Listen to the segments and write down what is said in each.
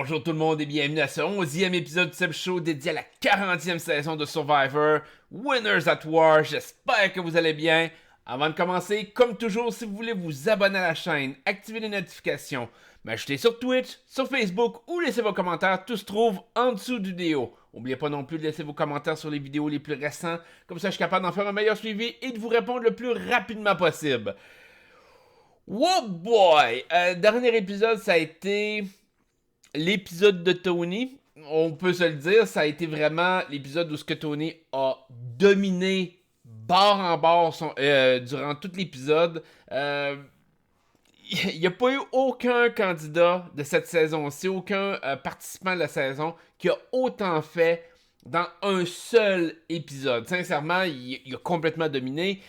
Bonjour tout le monde et bienvenue à ce 11e épisode du Seb Show dédié à la 40e saison de Survivor, Winners at War. J'espère que vous allez bien. Avant de commencer, comme toujours, si vous voulez vous abonner à la chaîne, activer les notifications, m'ajouter sur Twitch, sur Facebook ou laisser vos commentaires, tout se trouve en dessous du vidéo. N'oubliez pas non plus de laisser vos commentaires sur les vidéos les plus récents, comme ça je suis capable d'en faire un meilleur suivi et de vous répondre le plus rapidement possible. Oh boy! Dernier épisode, ça a été l'épisode de Tony. On peut se le dire, ça a été vraiment l'épisode où ce que Tony a dominé bord en bord durant tout l'épisode. Il n'y a pas eu aucun candidat de cette saison-ci, aucun participant de la saison qui a autant fait dans un seul épisode. Sincèrement, il a complètement dominé.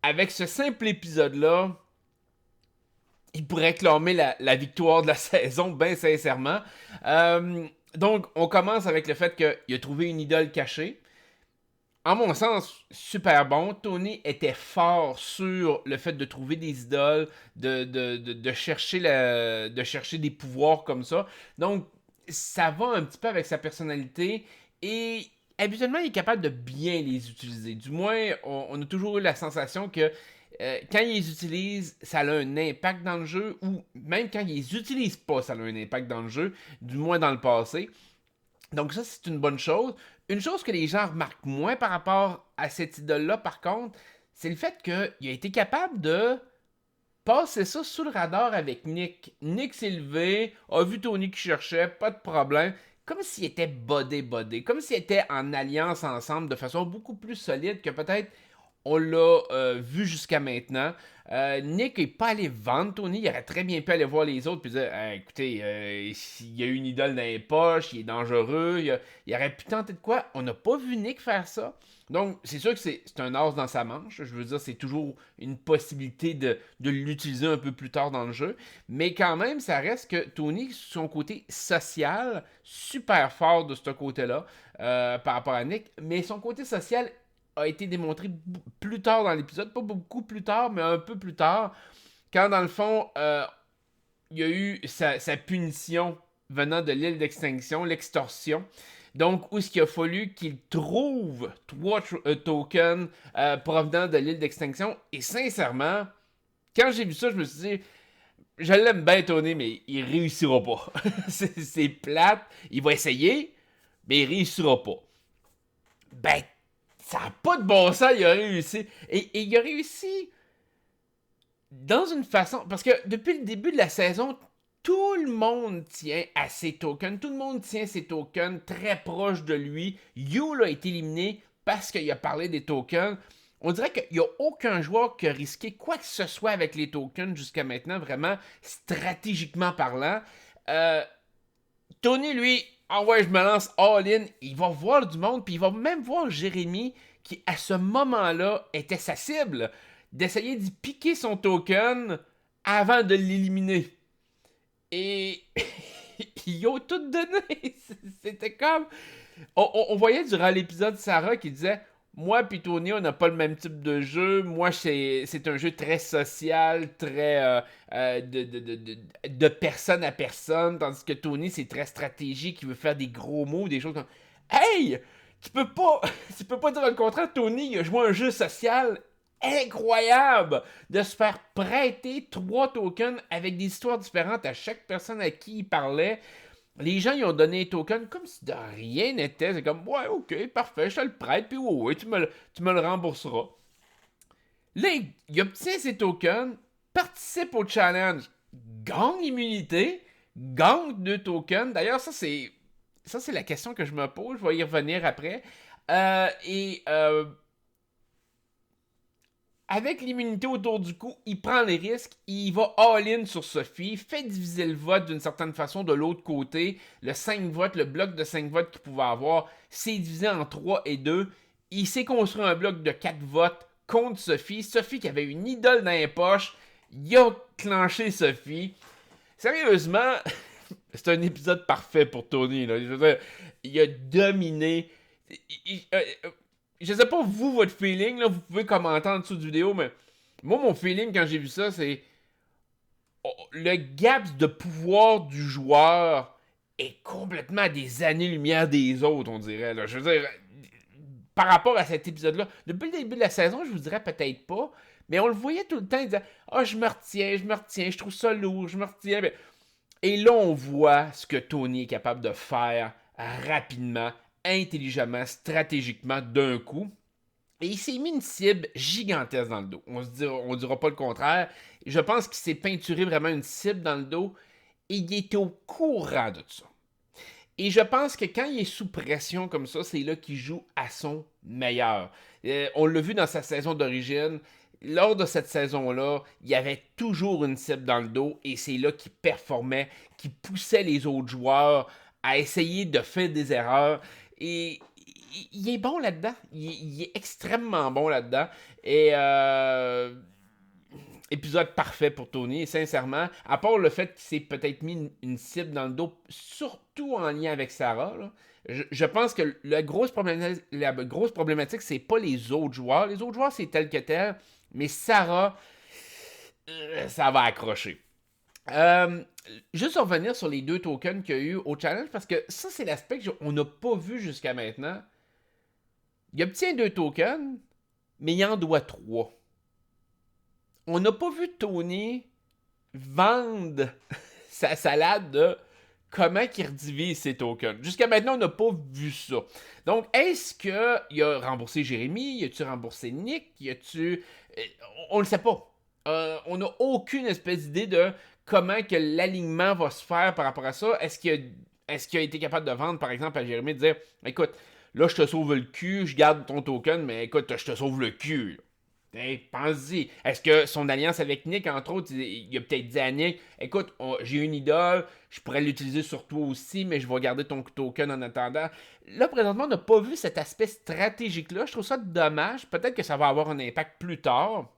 Avec ce simple épisode-là, il pourrait clamer la victoire de la saison, bien sincèrement. Donc, on commence avec le fait qu'il a trouvé une idole cachée. En mon sens, super bon. Tony était fort sur le fait de trouver des idoles, de chercher des pouvoirs comme ça. Donc, ça va un petit peu avec sa personnalité et habituellement, il est capable de bien les utiliser. Du moins, on a toujours eu la sensation que quand ils les utilisent, ça a un impact dans le jeu, ou même quand ils les utilisent pas, ça a un impact dans le jeu, du moins dans le passé. Donc ça, c'est une bonne chose. Une chose que les gens remarquent moins par rapport à cette idole-là, par contre, c'est le fait qu'il a été capable de passer ça sous le radar avec Nick. Nick s'est levé, a vu Tony qui cherchait, pas de problème. Comme s'il était bodé, comme s'il était en alliance ensemble de façon beaucoup plus solide que peut-être on l'a vu jusqu'à maintenant. Nick n'est pas allé vendre Tony. Il aurait très bien pu aller voir les autres et dire écoutez, il y a une idole dans les poches, il est dangereux. Il aurait pu tenter de quoi. On n'a pas vu Nick faire ça. Donc, c'est sûr que c'est un as dans sa manche. Je veux dire, c'est toujours une possibilité de l'utiliser un peu plus tard dans le jeu. Mais quand même, ça reste que Tony, son côté social, super fort de ce côté-là par rapport à Nick. Mais son côté social a été démontré plus tard dans l'épisode, pas beaucoup plus tard, mais un peu plus tard, quand dans le fond, il y a eu sa punition venant de l'île d'extinction, l'extorsion. Donc, où est-ce qu'il a fallu qu'il trouve 3 tokens provenant de l'île d'extinction. Et sincèrement, quand j'ai vu ça, je me suis dit, je l'aime bien Tony, mais il réussira pas. c'est plate, il va essayer, mais il réussira pas. Ben, ça n'a pas de bon sens, il a réussi. Et il a réussi dans une façon... Parce que depuis le début de la saison, tout le monde tient à ses tokens. Tout le monde tient ses tokens très proches de lui. Yule a été éliminé parce qu'il a parlé des tokens. On dirait qu'il n'y a aucun joueur qui a risqué quoi que ce soit avec les tokens jusqu'à maintenant, vraiment stratégiquement parlant. Tony, lui, ah ouais, je me lance all-in. Il va voir du monde, puis il va même voir Jérémy, qui à ce moment-là était sa cible, d'essayer d'y piquer son token avant de l'éliminer. Et ils ont tout donné. C'était comme. On voyait durant l'épisode Sarah qui disait moi puis Tony, on n'a pas le même type de jeu. Moi, c'est un jeu très social, très de personne à personne. Tandis que Tony, c'est très stratégique, il veut faire des gros mots, des choses comme hey! Tu peux pas, tu peux pas dire le contraire. Tony, il a joué un jeu social incroyable de se faire prêter 3 tokens avec des histoires différentes à chaque personne à qui il parlait. Les gens, ils ont donné un token comme si de rien n'était. C'est comme, ouais, ok, parfait, je te le prête, puis ouais, tu me le rembourseras. Là, il obtient ses tokens, participe au challenge, gagne immunité, gagne 2 tokens. D'ailleurs, ça, c'est la question que je me pose. Je vais y revenir après. Avec l'immunité autour du cou, il prend les risques, il va all-in sur Sophie, fait diviser le vote d'une certaine façon de l'autre côté. Le 5 votes, le bloc de 5 votes qu'il pouvait avoir, c'est divisé en 3 et 2. Il s'est construit un bloc de 4 votes contre Sophie. Sophie qui avait une idole dans les poches, il a clenché Sophie. Sérieusement, c'est un épisode parfait pour Tony. Là. Je veux dire, il a dominé. Je sais pas vous, votre feeling, là, vous pouvez commenter en dessous de vidéo, mais moi, mon feeling quand j'ai vu ça, c'est le gap de pouvoir du joueur est complètement à des années-lumière des autres, on dirait. Là. Je veux dire, par rapport à cet épisode-là, depuis le début de la saison, je vous dirais peut-être pas, mais on le voyait tout le temps, il disait « Ah, je me retiens, je trouve ça lourd, je me retiens. » Et là, on voit ce que Tony est capable de faire rapidement, intelligemment, stratégiquement, d'un coup. Et il s'est mis une cible gigantesque dans le dos. On dira pas le contraire. Je pense qu'il s'est peinturé vraiment une cible dans le dos et il était au courant de ça. Et je pense que quand il est sous pression comme ça, c'est là qu'il joue à son meilleur. On l'a vu dans sa saison d'origine. Lors de cette saison-là, il y avait toujours une cible dans le dos et c'est là qu'il performait, qu'il poussait les autres joueurs à essayer de faire des erreurs. Et il est bon là-dedans. Il est extrêmement bon là-dedans. Et épisode parfait pour Tony, et sincèrement, à part le fait qu'il s'est peut-être mis une cible dans le dos, surtout en lien avec Sarah, là, je pense que la grosse problématique, c'est pas les autres joueurs. Les autres joueurs, c'est tel que tel, mais Sarah, ça va accrocher. Juste revenir sur les 2 tokens qu'il y a eu au challenge, parce que ça, c'est l'aspect qu'on n'a pas vu jusqu'à maintenant. Il obtient 2 tokens, mais il en doit 3. On n'a pas vu Tony vendre sa salade de comment il redivise ses tokens. Jusqu'à maintenant, on n'a pas vu ça. Donc, est-ce qu'il a remboursé Jérémy? Y a-tu remboursé Nick? On le sait pas. On n'a aucune espèce d'idée de comment que l'alignement va se faire par rapport à ça. Est-ce qu'il a été capable de vendre, par exemple, à Jérémy, de dire « Écoute, là, je te sauve le cul, je garde ton token, mais écoute, je te sauve le cul. » Hey, pense-y. Est-ce que son alliance avec Nick, entre autres, il a peut-être dit à Nick, écoute, j'ai une idole, je pourrais l'utiliser sur toi aussi, mais je vais garder ton token en attendant. Là, présentement, on n'a pas vu cet aspect stratégique-là. Je trouve ça dommage. Peut-être que ça va avoir un impact plus tard.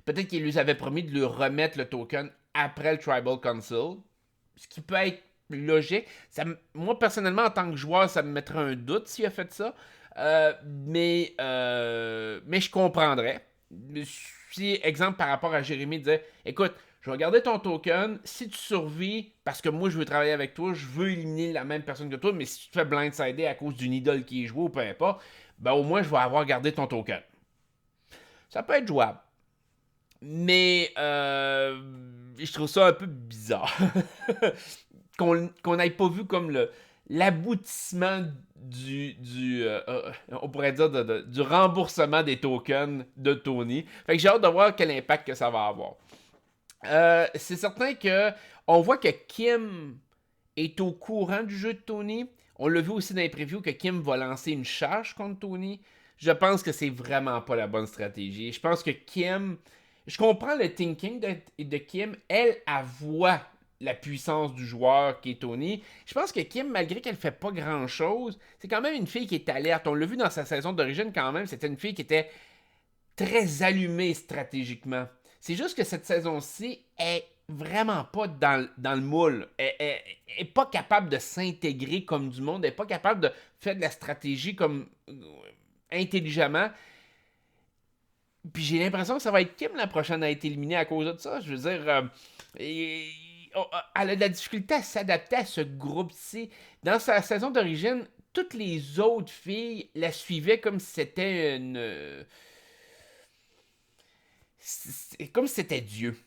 Peut-être qu'il lui avait promis de lui remettre le token après le Tribal Council. Ce qui peut être logique. Moi, personnellement, en tant que joueur, ça me mettrait un doute s'il a fait ça. Mais je comprendrais. Si, exemple, par rapport à Jérémy, disait écoute, je vais garder ton token. Si tu survis, parce que moi, je veux travailler avec toi, je veux éliminer la même personne que toi, mais si tu te fais blindsider à cause d'une idole qui est jouée ou peu importe, ben au moins, je vais avoir gardé ton token. Ça peut être jouable. Mais je trouve ça un peu bizarre. qu'on n'ait pas vu comme l'aboutissement on pourrait dire du remboursement des tokens de Tony. Fait que j'ai hâte de voir quel impact que ça va avoir. C'est certain que on voit que Kim est au courant du jeu de Tony. On l'a vu aussi dans les previews que Kim va lancer une charge contre Tony. Je pense que c'est vraiment pas la bonne stratégie. Je pense que Kim... Je comprends le thinking de Kim. Elle voit la puissance du joueur qui est Tony. Je pense que Kim, malgré qu'elle fait pas grand-chose, c'est quand même une fille qui est alerte. On l'a vu dans sa saison d'origine quand même. C'était une fille qui était très allumée stratégiquement. C'est juste que cette saison-ci est vraiment pas dans le moule. Elle est pas capable de s'intégrer comme du monde. Elle est pas capable de faire de la stratégie comme intelligemment. Puis j'ai l'impression que ça va être Kim la prochaine à être éliminée à cause de ça. Je veux dire, elle a de la difficulté à s'adapter à ce groupe-ci. Dans sa saison d'origine, toutes les autres filles la suivaient comme si c'était comme si c'était Dieu.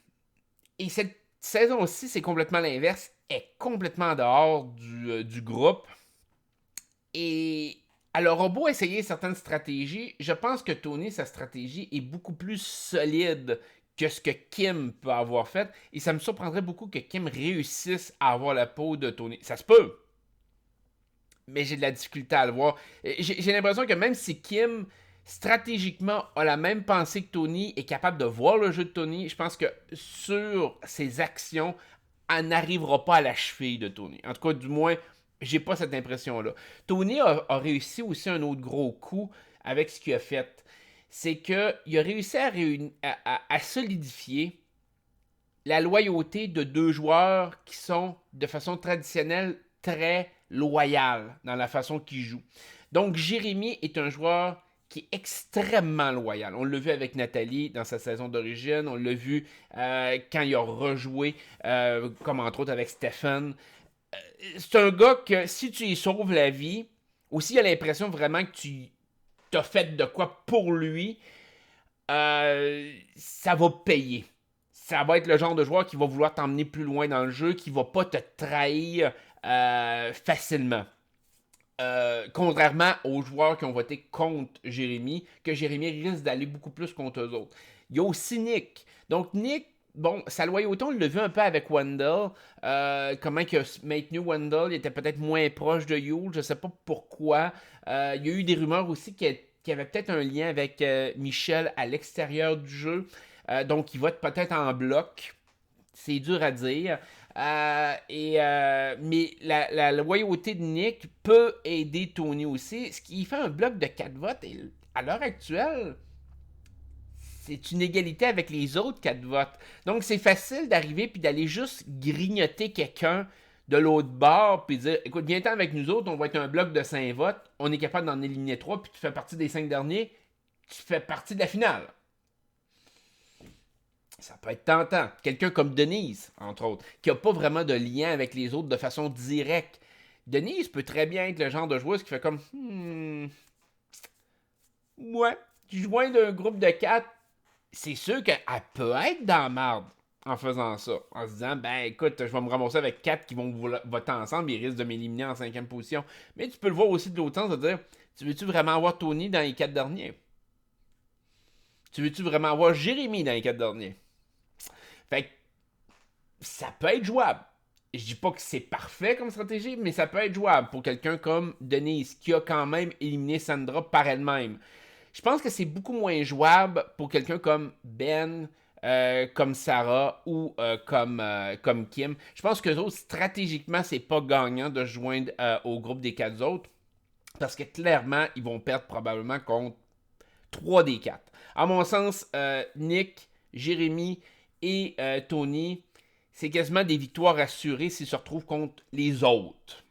Et cette saison-ci, c'est complètement l'inverse. Elle est complètement en dehors du groupe. Et elle aura beau essayer certaines stratégies, je pense que Tony, sa stratégie est beaucoup plus solide que ce que Kim peut avoir fait. Et ça me surprendrait beaucoup que Kim réussisse à avoir la peau de Tony. Ça se peut. Mais j'ai de la difficulté à le voir. J'ai l'impression que même si Kim, stratégiquement, a la même pensée que Tony, est capable de voir le jeu de Tony, je pense que sur ses actions, elle n'arrivera pas à la cheville de Tony. En tout cas, du moins, j'ai pas cette impression-là. Tony a réussi aussi un autre gros coup avec ce qu'il a fait. C'est qu'il a réussi à solidifier la loyauté de 2 joueurs qui sont, de façon traditionnelle, très loyaux dans la façon qu'ils jouent. Donc, Jérémy est un joueur qui est extrêmement loyal. On l'a vu avec Nathalie dans sa saison d'origine. On l'a vu quand il a rejoué, comme entre autres avec Stephen. c'est un gars que si tu y sauves la vie, ou s'il a l'impression vraiment que tu t'as fait de quoi pour lui, ça va payer. Ça va être le genre de joueur qui va vouloir t'emmener plus loin dans le jeu, qui va pas te trahir facilement. Contrairement aux joueurs qui ont voté contre Jérémy, que Jérémy risque d'aller beaucoup plus contre eux autres. Il y a aussi Nick. Donc Nick, bon, sa loyauté, on l'a vu un peu avec Wendell. Comment que maintenu Wendell, il était peut-être moins proche de Yule, je sais pas pourquoi. Il y a eu des rumeurs aussi qu'il y avait peut-être un lien avec Michel à l'extérieur du jeu. Donc il vote peut-être en bloc. C'est dur à dire. Mais la loyauté de Nick peut aider Tony aussi. Ce qui fait un bloc de 4 votes. Et à l'heure actuelle, c'est une égalité avec les autres 4 votes. Donc c'est facile d'arriver puis d'aller juste grignoter quelqu'un de l'autre bord puis dire écoute, viens-t'en avec nous autres, on va être un bloc de 5 votes. On est capable d'en éliminer 3 puis tu fais partie des 5 derniers. Tu fais partie de la finale. Ça peut être tentant. Quelqu'un comme Denise, entre autres, qui n'a pas vraiment de lien avec les autres de façon directe. Denise peut très bien être le genre de joueuse qui fait comme ouais, tu joins d'un groupe de 4, c'est sûr qu'elle peut être dans la marde en faisant ça. En se disant, ben écoute, je vais me ramasser avec 4 qui vont voter ensemble, ils risquent de m'éliminer en 5e position. Mais tu peux le voir aussi de l'autre sens, de dire, tu veux-tu vraiment avoir Tony dans les 4 derniers? Tu veux-tu vraiment avoir Jérémy dans les 4 derniers? Fait que ça peut être jouable. Je dis pas que c'est parfait comme stratégie, mais ça peut être jouable pour quelqu'un comme Denise, qui a quand même éliminé Sandra par elle-même. Je pense que c'est beaucoup moins jouable pour quelqu'un comme Ben, comme Sarah ou comme Kim. Je pense que autres, stratégiquement, c'est pas gagnant de se joindre au groupe des 4 autres. Parce que clairement, ils vont perdre probablement contre 3 des 4. À mon sens, Nick, Jérémy et Tony, c'est quasiment des victoires assurées s'ils se retrouvent contre les autres.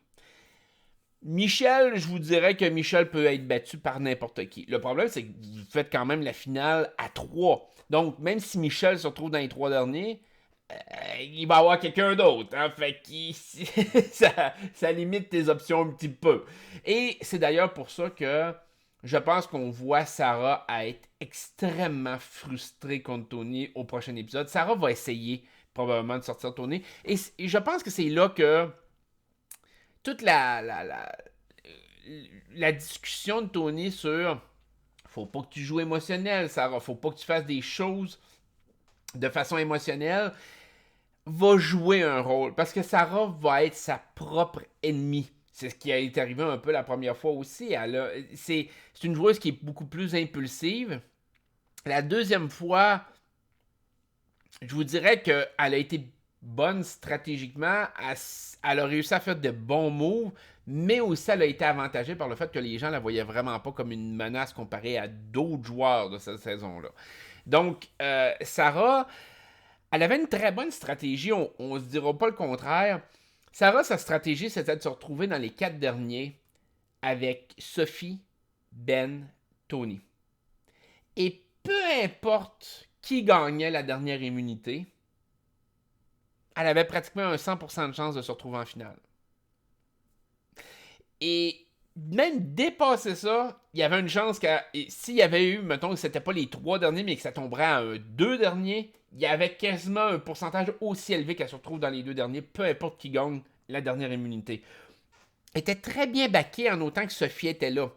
Michel, je vous dirais que Michel peut être battu par n'importe qui. Le problème, c'est que vous faites quand même la finale à 3. Donc, même si Michel se retrouve dans les 3 derniers, il va y avoir quelqu'un d'autre. Hein? Fait que ça limite tes options un petit peu. Et c'est d'ailleurs pour ça que je pense qu'on voit Sarah à être extrêmement frustrée contre Tony au prochain épisode. Sarah va essayer probablement de sortir Tony. Et je pense que c'est là que toute la discussion de Tony sur faut pas que tu joues émotionnel, Sarah, faut pas que tu fasses des choses de façon émotionnelle, va jouer un rôle. Parce que Sarah va être sa propre ennemie. C'est ce qui a été arrivé un peu la première fois aussi. C'est une joueuse qui est beaucoup plus impulsive. La deuxième fois, je vous dirais qu'elle a été bonne stratégiquement. Elle a réussi à faire de bons moves, mais aussi elle a été avantagée par le fait que les gens la voyaient vraiment pas comme une menace comparée à d'autres joueurs de cette saison-là. Donc, Sarah, elle avait une très bonne stratégie, on se dira pas le contraire. Sarah, sa stratégie, c'était de se retrouver dans les 4 derniers avec Sophie, Ben, Tony. Et peu importe qui gagnait la dernière immunité, elle avait pratiquement un 100% de chance de se retrouver en finale. Et même dépasser ça, il y avait une chance que s'il y avait eu, mettons que c'était pas les 3 derniers, mais que ça tomberait à un 2 derniers, il y avait quasiment un pourcentage aussi élevé qu'elle se retrouve dans les 2 derniers, peu importe qui gagne la dernière immunité. Elle était très bien baquée en autant que Sophie était là.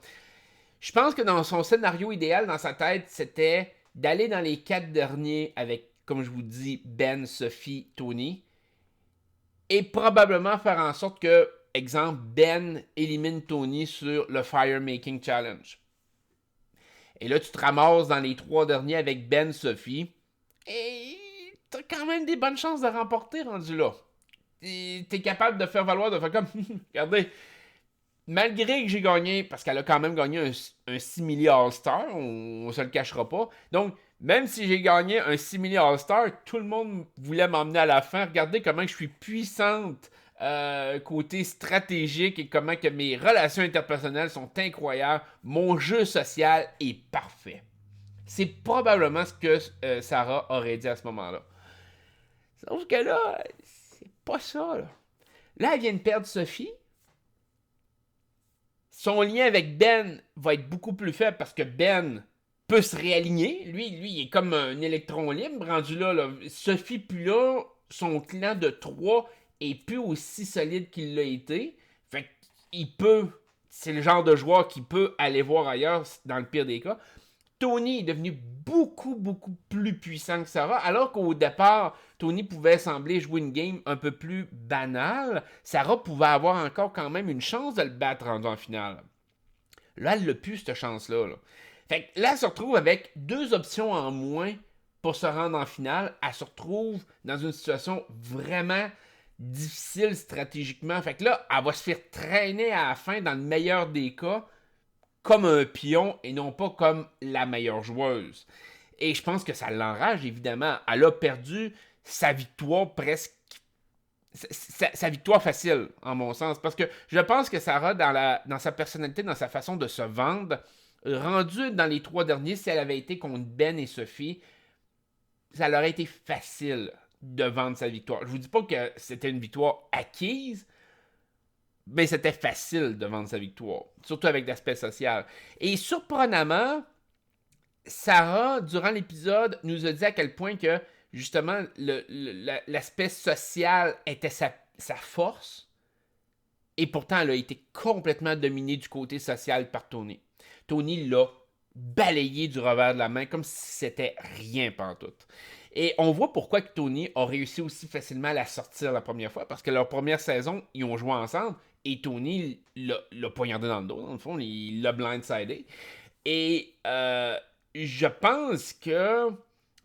Je pense que dans son scénario idéal, dans sa tête, c'était d'aller dans les 4 derniers avec, comme je vous dis, Ben, Sophie, Tony. Et probablement faire en sorte que, exemple, Ben élimine Tony sur le Fire Making Challenge. Et là, tu te ramasses dans les 3 derniers avec Ben, Sophie. Et t'as quand même des bonnes chances de remporter rendu là. T'es capable de faire valoir, de faire comme, regardez, malgré que j'ai gagné, parce qu'elle a quand même gagné un 6 milliards All-Star, on se le cachera pas. Donc, même si j'ai gagné un 6 milliards All-Star, tout le monde voulait m'emmener à la fin. Regardez comment je suis puissante côté stratégique et comment que mes relations interpersonnelles sont incroyables. Mon jeu social est parfait. C'est probablement ce que Sarah aurait dit à ce moment-là. Sauf que là, c'est pas ça, là. Là, elle vient de perdre Sophie. Son lien avec Ben va être beaucoup plus faible parce que Ben peut se réaligner. Lui, il est comme un électron libre rendu là. Sophie, plus là, son clan de 3 est plus aussi solide qu'il l'a été. Fait qu'il peut. C'est le genre de joueur qui peut aller voir ailleurs dans le pire des cas. Tony est devenu beaucoup plus puissant que Sarah, alors qu'au départ, Tony pouvait sembler jouer une game un peu plus banale. Sarah pouvait avoir encore quand même une chance de le battre rendu en finale. Là, elle n'a plus cette chance-là. Là. Fait que là, elle se retrouve avec 2 options en moins pour se rendre en finale. Elle se retrouve dans une situation vraiment difficile stratégiquement. Fait que là, elle va se faire traîner à la fin, dans le meilleur des cas, comme un pion et non pas comme la meilleure joueuse. Et je pense que ça l'enrage, évidemment. Elle a perdu sa victoire presque. Sa victoire facile, en mon sens. Parce que je pense que Sarah, dans sa personnalité, dans sa façon de se vendre, rendue dans les 3 derniers, si elle avait été contre Ben et Sophie, ça leur aurait été facile de vendre sa victoire. Je vous dis pas que c'était une victoire acquise, mais c'était facile de vendre sa victoire, surtout avec l'aspect social. Et surprenamment, Sarah, durant l'épisode, nous a dit à quel point que, justement, l'aspect social était sa force, et pourtant, elle a été complètement dominée du côté social par Tony. Tony l'a balayé du revers de la main comme si c'était rien pantoute. Et on voit pourquoi que Tony a réussi aussi facilement à la sortir la première fois, parce que leur première saison, ils ont joué ensemble, et Tony l'a poignardé dans le dos, dans le fond, il l'a blindsidé. Et je pense que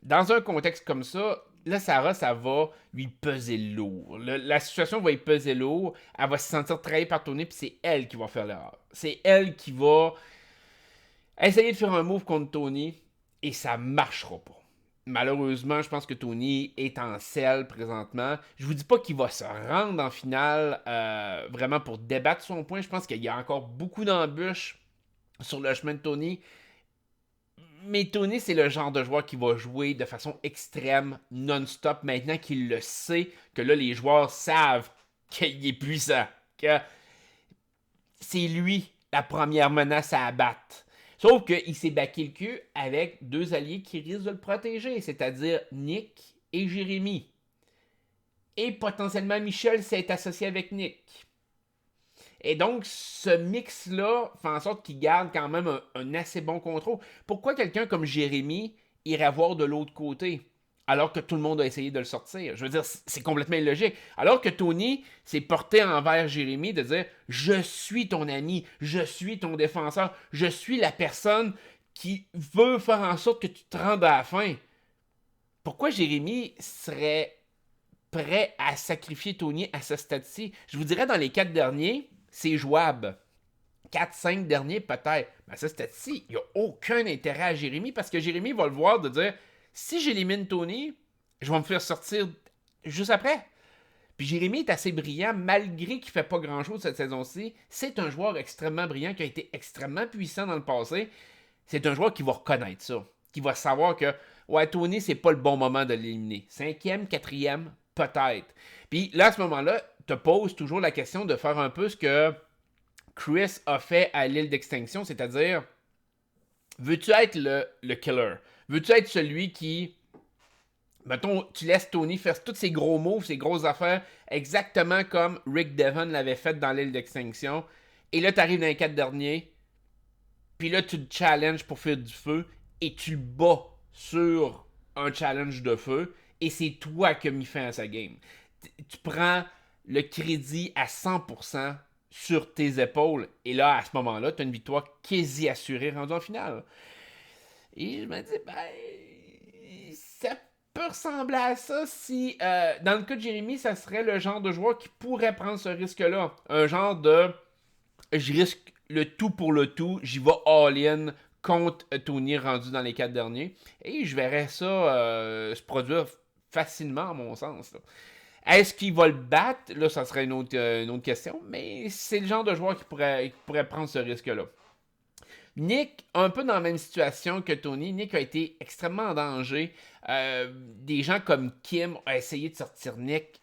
dans un contexte comme ça, là, Sarah, ça va lui peser lourd. La situation va lui peser lourd. Elle va se sentir trahie par Tony, puis c'est elle qui va faire l'erreur. C'est elle qui va essayer de faire un move contre Tony, et ça marchera pas. Malheureusement, je pense que Tony est en selle présentement. Je vous dis pas qu'il va se rendre en finale vraiment pour débattre son point. Je pense qu'il y a encore beaucoup d'embûches sur le chemin de Tony. Mais Tony, c'est le genre de joueur qui va jouer de façon extrême, non-stop, maintenant qu'il le sait, que là, les joueurs savent qu'il est puissant, que c'est lui la première menace à abattre. Sauf qu'il s'est baqué le cul avec 2 alliés qui risquent de le protéger, c'est-à-dire Nick et Jérémy. Et potentiellement Michel s'est associé avec Nick. Et donc, ce mix-là fait en sorte qu'il garde quand même un assez bon contrôle. Pourquoi quelqu'un comme Jérémy irait voir de l'autre côté alors que tout le monde a essayé de le sortir? Je veux dire, c'est complètement illogique. Alors que Tony s'est porté envers Jérémy de dire « Je suis ton ami, je suis ton défenseur, je suis la personne qui veut faire en sorte que tu te rendes à la fin. » Pourquoi Jérémy serait prêt à sacrifier Tony à ce stade-ci? Je vous dirais, dans les 4 derniers, c'est jouable. 4-5 derniers, peut-être. Mais ça, stade-ci, il n'y a aucun intérêt à Jérémy parce que Jérémy va le voir de dire si j'élimine Tony, je vais me faire sortir juste après. Puis Jérémy est assez brillant, malgré qu'il ne fait pas grand-chose cette saison-ci. C'est un joueur extrêmement brillant qui a été extrêmement puissant dans le passé. C'est un joueur qui va reconnaître ça. Qui va savoir que, ouais, Tony, c'est pas le bon moment de l'éliminer. 5e, 4e, peut-être. Puis là, à ce moment-là, te pose toujours la question de faire un peu ce que Chris a fait à l'île d'extinction, c'est-à-dire, veux-tu être le killer? Veux-tu être celui qui, mettons, tu laisses Tony faire tous ses gros moves, ses grosses affaires, exactement comme Rick Devon l'avait fait dans l'île d'extinction, et là, tu arrives dans les 4 derniers, puis là, tu le challenges pour faire du feu, et tu le bats sur un challenge de feu, et c'est toi qui as mis fin à sa game. Tu prends le crédit à 100% sur tes épaules. Et là, à ce moment-là, tu as une victoire quasi assurée rendue en finale. Et je me dis, ben, ça peut ressembler à ça si, dans le cas de Jérémy, ça serait le genre de joueur qui pourrait prendre ce risque-là. Un genre de, je risque le tout pour le tout, j'y vais all-in contre Tony rendu dans les 4 derniers. Et je verrais ça se produire facilement, à mon sens. Là. Est-ce qu'il va le battre? Là, ça serait une autre question, mais c'est le genre de joueur qui pourrait prendre ce risque-là. Nick, un peu dans la même situation que Tony, Nick a été extrêmement en danger. Des gens comme Kim ont essayé de sortir Nick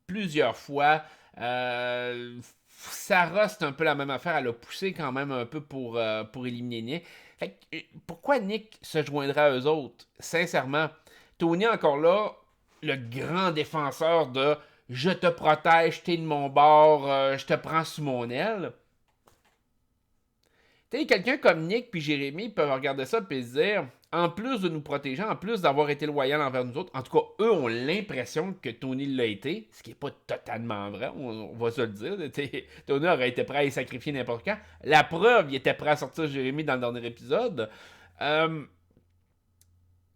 plusieurs fois. Sarah, c'est un peu la même affaire. Elle a poussé quand même un peu pour éliminer Nick. Fait que, pourquoi Nick se joindrait à eux autres? Sincèrement, Tony, encore là, le grand défenseur de je te protège, t'es de mon bord, je te prends sous mon aile. Tu sais, quelqu'un comme Nick puis Jérémy peuvent regarder ça et se dire, en plus de nous protéger, en plus d'avoir été loyal envers nous autres, en tout cas, eux ont l'impression que Tony l'a été, ce qui n'est pas totalement vrai, on va se le dire. Tony aurait été prêt à y sacrifier n'importe quand. La preuve, il était prêt à sortir Jérémy dans le dernier épisode.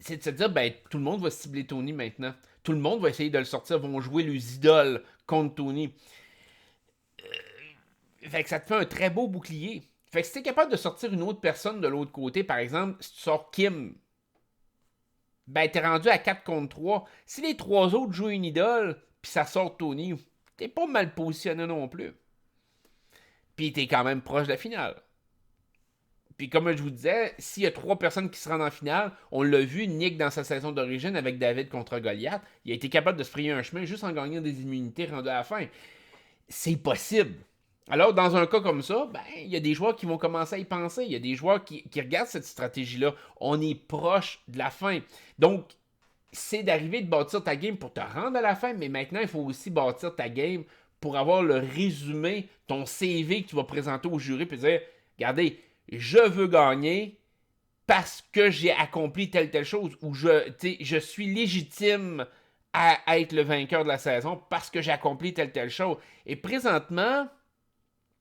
C'est de se dire, ben, tout le monde va cibler Tony maintenant. Tout le monde va essayer de le sortir, vont jouer les idoles contre Tony. Fait que ça te fait un très beau bouclier. Fait que si t'es capable de sortir une autre personne de l'autre côté, par exemple, si tu sors Kim, ben t'es rendu à 4 contre 3. Si les trois autres jouent une idole, puis ça sort Tony, t'es pas mal positionné non plus. Puis t'es quand même proche de la finale. Puis comme je vous disais, s'il y a 3 personnes qui se rendent en finale, on l'a vu, Nick dans sa saison d'origine avec David contre Goliath, il a été capable de se frayer un chemin juste en gagnant des immunités rendues à la fin. C'est possible. Alors, dans un cas comme ça, ben, il y a des joueurs qui vont commencer à y penser. Il y a des joueurs qui regardent cette stratégie-là. On est proche de la fin. Donc, c'est d'arriver de bâtir ta game pour te rendre à la fin, mais maintenant, il faut aussi bâtir ta game pour avoir le résumé, ton CV que tu vas présenter au jury, puis dire, regardez, je veux gagner parce que j'ai accompli telle chose, ou je suis légitime à être le vainqueur de la saison parce que j'ai accompli telle chose. Et présentement,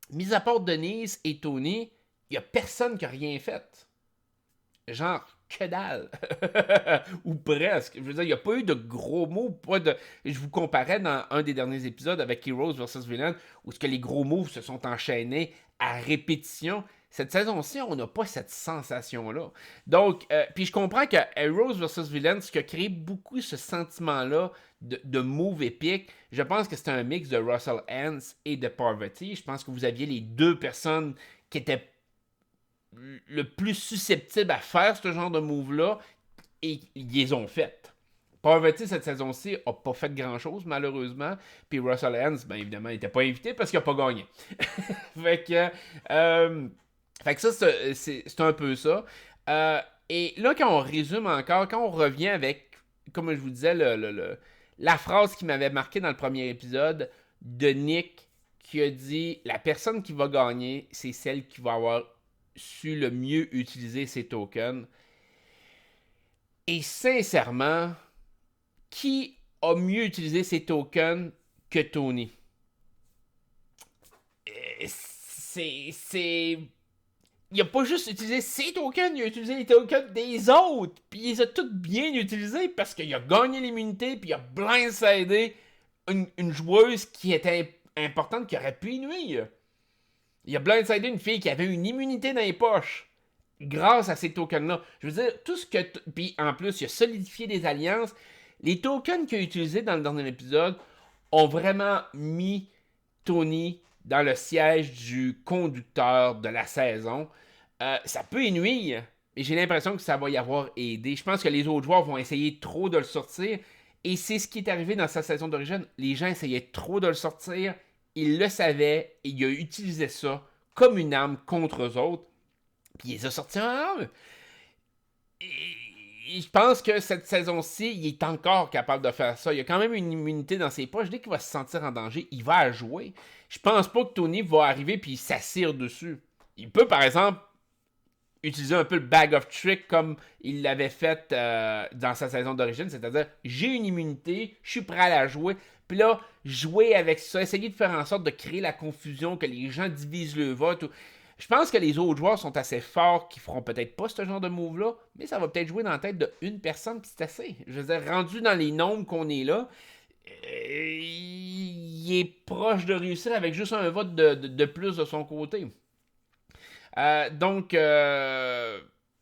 mis à part Denise et Tony, il n'y a personne qui a rien fait. Genre, que dalle. Ou presque. Je veux dire, il n'y a pas eu de gros mots. Je vous comparais dans un des derniers épisodes avec Heroes vs Villains, où ce que les gros moves se sont enchaînés à répétition. Cette saison-ci, on n'a pas cette sensation-là. Donc, puis je comprends que Heroes vs Villains, ce qui a créé beaucoup ce sentiment-là de move épique, je pense que c'était un mix de Russell Hantz et de Parvati. Je pense que vous aviez les deux personnes qui étaient le plus susceptibles à faire ce genre de move-là, et ils les ont fait. Parvati, cette saison-ci, n'a pas fait grand-chose, malheureusement. Puis Russell Hantz, bien évidemment, il n'était pas invité parce qu'il n'a pas gagné. fait que ça, c'est un peu ça. Et là, quand on résume encore, quand on revient avec, comme je vous disais, la phrase qui m'avait marqué dans le premier épisode de Nick qui a dit « La personne qui va gagner, c'est celle qui va avoir su le mieux utiliser ses tokens. » Et sincèrement, qui a mieux utilisé ses tokens que Tony? Il a pas juste utilisé ses tokens, il a utilisé les tokens des autres. Puis il les a tous bien utilisés parce qu'il a gagné l'immunité, puis il a blindsidé une joueuse qui était importante, qui aurait pu y nuire. Il a blindsidé une fille qui avait une immunité dans les poches grâce à ces tokens-là. Je veux dire, tout ce que... Puis en plus, il a solidifié des alliances. Les tokens qu'il a utilisés dans le dernier épisode ont vraiment mis Tony dans le siège du conducteur de la saison. Ça peut y nuire, mais j'ai l'impression que ça va y avoir aidé. Je pense que les autres joueurs vont essayer trop de le sortir. Et c'est ce qui est arrivé dans sa saison d'origine. Les gens essayaient trop de le sortir. Il le savait et il a utilisé ça comme une arme contre eux autres. Puis il les a sortis en arme. Et je pense que cette saison-ci, il est encore capable de faire ça. Il a quand même une immunité dans ses poches. Dès qu'il va se sentir en danger, il va la jouer. Je pense pas que Tony va arriver puis il s'assire dessus. Il peut, par exemple, utiliser un peu le bag of trick comme il l'avait fait dans sa saison d'origine. C'est-à-dire, j'ai une immunité, je suis prêt à la jouer. Puis là, jouer avec ça, essayer de faire en sorte de créer la confusion, que les gens divisent le vote. Je pense que les autres joueurs sont assez forts qui feront peut-être pas ce genre de move-là, mais ça va peut-être jouer dans la tête d'une personne, puis c'est assez. Je veux dire, rendu dans les nombres qu'on est là, il est proche de réussir avec juste un vote de plus de son côté. Donc,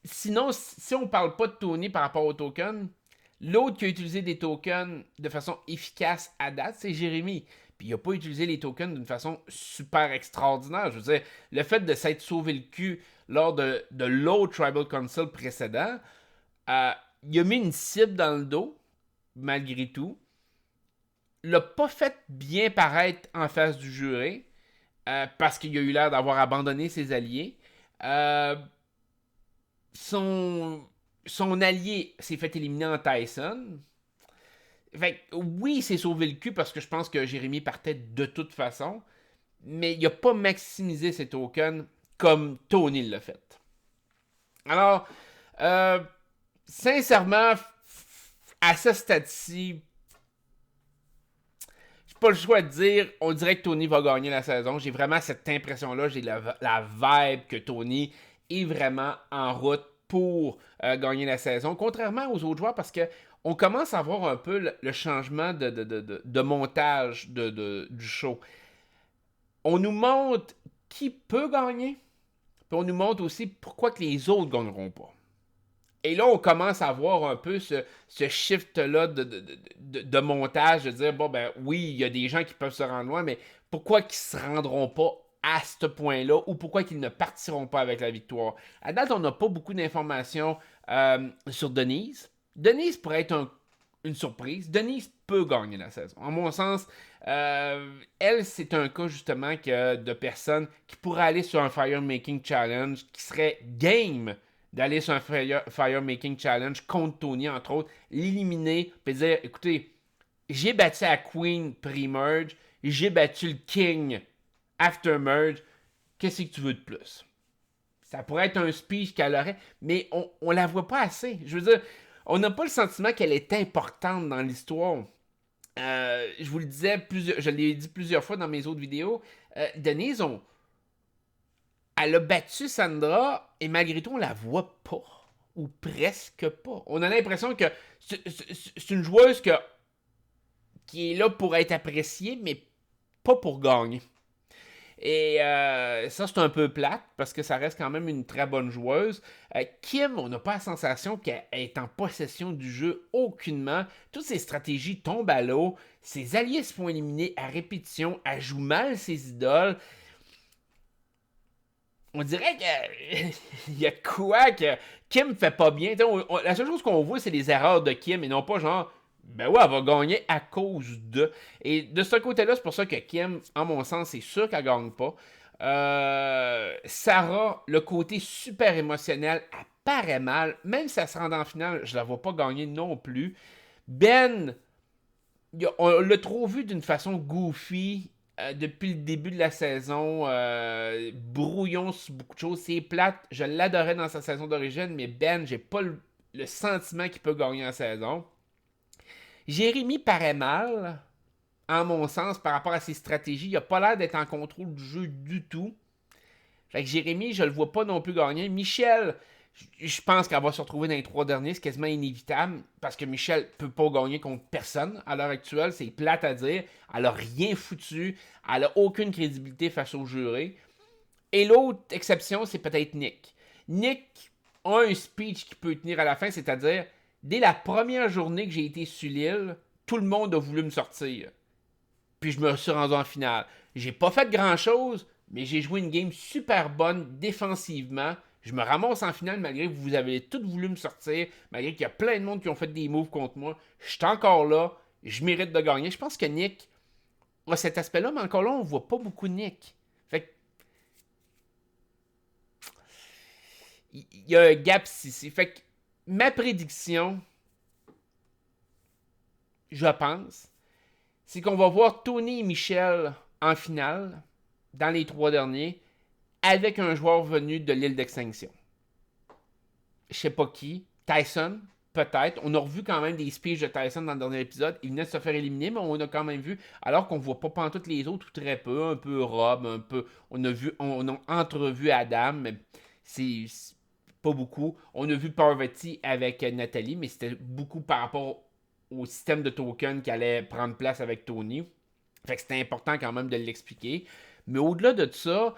sinon, si on parle pas de Tony par rapport au token, l'autre qui a utilisé des tokens de façon efficace à date, c'est Jérémy. Puis il n'a pas utilisé les tokens d'une façon super extraordinaire. Je veux dire, le fait de s'être sauvé le cul lors de l'autre Tribal Council précédent, il a mis une cible dans le dos, malgré tout. l'a pas fait bien paraître en face du jury, parce qu'il a eu l'air d'avoir abandonné ses alliés. Euh, son, son allié s'est fait éliminer en Tyson. Fait que, oui, il s'est sauvé le cul parce que je pense que Jérémy partait de toute façon, mais il n'a pas maximisé ses tokens comme Tony l'a fait. Alors, euh, sincèrement, à ce stade-ci, j'ai pas le choix de dire, on dirait que Tony va gagner la saison. J'ai vraiment cette impression-là, j'ai la vibe que Tony est vraiment en route pour gagner la saison, contrairement aux autres joueurs, parce que on commence à voir un peu le changement de montage du show. On nous montre qui peut gagner, puis on nous montre aussi pourquoi que les autres ne gagneront pas. Et là, on commence à voir un peu ce shift-là de montage, de dire, bon, ben oui, il y a des gens qui peuvent se rendre loin, mais pourquoi qu'ils ne se rendront pas à ce point-là ou pourquoi qu'ils ne partiront pas avec la victoire? À date, on n'a pas beaucoup d'informations sur Denise. Denise pourrait être une surprise. Denise peut gagner la saison. En mon sens, elle, c'est un cas justement de personnes qui pourraient aller sur un Fire Making Challenge, qui serait game d'aller sur un Fire Making Challenge contre Tony, entre autres, l'éliminer, puis dire, écoutez, j'ai battu la Queen pre-merge, j'ai battu le King after-merge, qu'est-ce que tu veux de plus? Ça pourrait être un speech qu'elle aurait, mais on la voit pas assez. Je veux dire, on n'a pas le sentiment qu'elle est importante dans l'histoire. Je vous le disais, je l'ai dit plusieurs fois dans mes autres vidéos, Denise, elle a battu Sandra et malgré tout, on la voit pas. Ou presque pas. On a l'impression que c'est une joueuse qui est là pour être appréciée, mais pas pour gagner. Et ça, c'est un peu plate parce que ça reste quand même une très bonne joueuse. Kim, on n'a pas la sensation qu'elle est en possession du jeu aucunement. Toutes ses stratégies tombent à l'eau. Ses alliés se font éliminer à répétition. Elle joue mal ses idoles. On dirait qu'il y a quoi que Kim fait pas bien. La seule chose qu'on voit, c'est les erreurs de Kim et non pas genre, ben ouais, elle va gagner à cause de. Et de ce côté-là, c'est pour ça que Kim, en mon sens, c'est sûr qu'elle gagne pas. Sarah, le côté super émotionnel, elle paraît mal. Même si elle se rend en finale, je la vois pas gagner non plus. Ben, on l'a trop vu d'une façon goofy depuis le début de la saison. Brouillon sur beaucoup de choses. C'est plate. Je l'adorais dans sa saison d'origine, mais Ben, j'ai pas le sentiment qu'il peut gagner en saison. Jérémy paraît mal, en mon sens, par rapport à ses stratégies. Il a pas l'air d'être en contrôle du jeu du tout. Fait que Jérémy, je le vois pas non plus gagner. Michel, je pense qu'elle va se retrouver dans les 3 derniers. C'est quasiment inévitable parce que Michel peut pas gagner contre personne à l'heure actuelle. C'est plate à dire. Elle a rien foutu. Elle a aucune crédibilité face au jury. Et l'autre exception, c'est peut-être Nick. Nick a un speech qu'il peut tenir à la fin, c'est-à-dire, dès la première journée que j'ai été sur l'île, tout le monde a voulu me sortir. Puis je me suis rendu en finale. J'ai pas fait grand-chose, mais j'ai joué une game super bonne défensivement. Je me ramasse en finale malgré que vous avez tous voulu me sortir, malgré qu'il y a plein de monde qui ont fait des moves contre moi. Je suis encore là, je mérite de gagner. Je pense que Nick a cet aspect-là, mais encore là, on voit pas beaucoup Nick. Fait que il y a un gap ici. Fait que ma prédiction, je pense, c'est qu'on va voir Tony et Michel en finale, dans les 3 derniers, avec un joueur venu de l'île d'extinction. Je sais pas qui. Tyson, peut-être. On a revu quand même des speeches de Tyson dans le dernier épisode. Il venait de se faire éliminer, mais on a quand même vu, alors qu'on voit pas pantoute les autres, ou très peu, un peu Rob, un peu. On a entrevu Adam, mais c'est pas beaucoup. On a vu Parvati avec Nathalie, mais c'était beaucoup par rapport au système de token qui allait prendre place avec Tony. Fait que c'était important quand même de l'expliquer. Mais au-delà de ça,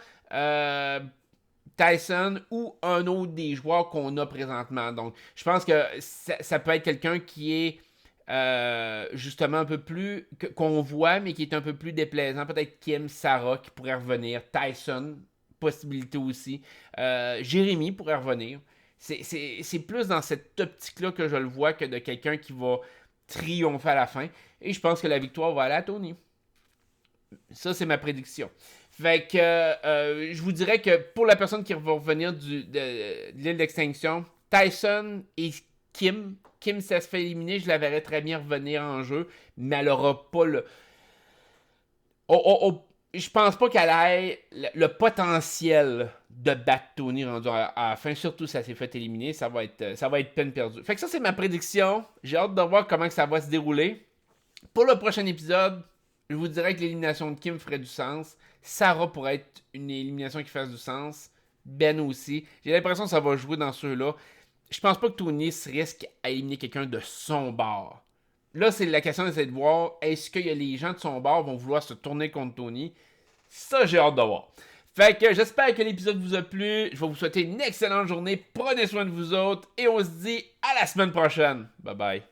Tyson ou un autre des joueurs qu'on a présentement. Donc, je pense que ça peut être quelqu'un qui est justement un peu plus qu'on voit, mais qui est un peu plus déplaisant. Peut-être Kim, Sarah qui pourrait revenir. Tyson, possibilité aussi. Jérémy pourrait revenir. C'est plus dans cette optique-là que je le vois que de quelqu'un qui va triompher à la fin. Et je pense que la victoire va aller à Tony. Ça, c'est ma prédiction. Fait que je vous dirais que pour la personne qui va revenir de l'île d'extinction, Tyson et Kim, si elle se fait éliminer, je la verrais très bien revenir en jeu, mais elle aura pas le... je pense pas qu'elle ait le potentiel de battre Tony rendu à la fin, surtout si elle s'est fait éliminer, ça va être peine perdue. Fait que ça, c'est ma prédiction. J'ai hâte de voir comment que ça va se dérouler. Pour le prochain épisode, je vous dirais que l'élimination de Kim ferait du sens. Sarah pourrait être une élimination qui fasse du sens. Ben aussi. J'ai l'impression que ça va jouer dans ceux-là. Je pense pas que Tony se risque à éliminer quelqu'un de son bord. Là, c'est la question, c'est de voir est-ce que les gens de son bord vont vouloir se tourner contre Tony. Ça, j'ai hâte de voir. Fait que j'espère que l'épisode vous a plu. Je vais vous souhaiter une excellente journée. Prenez soin de vous autres. Et on se dit à la semaine prochaine. Bye bye.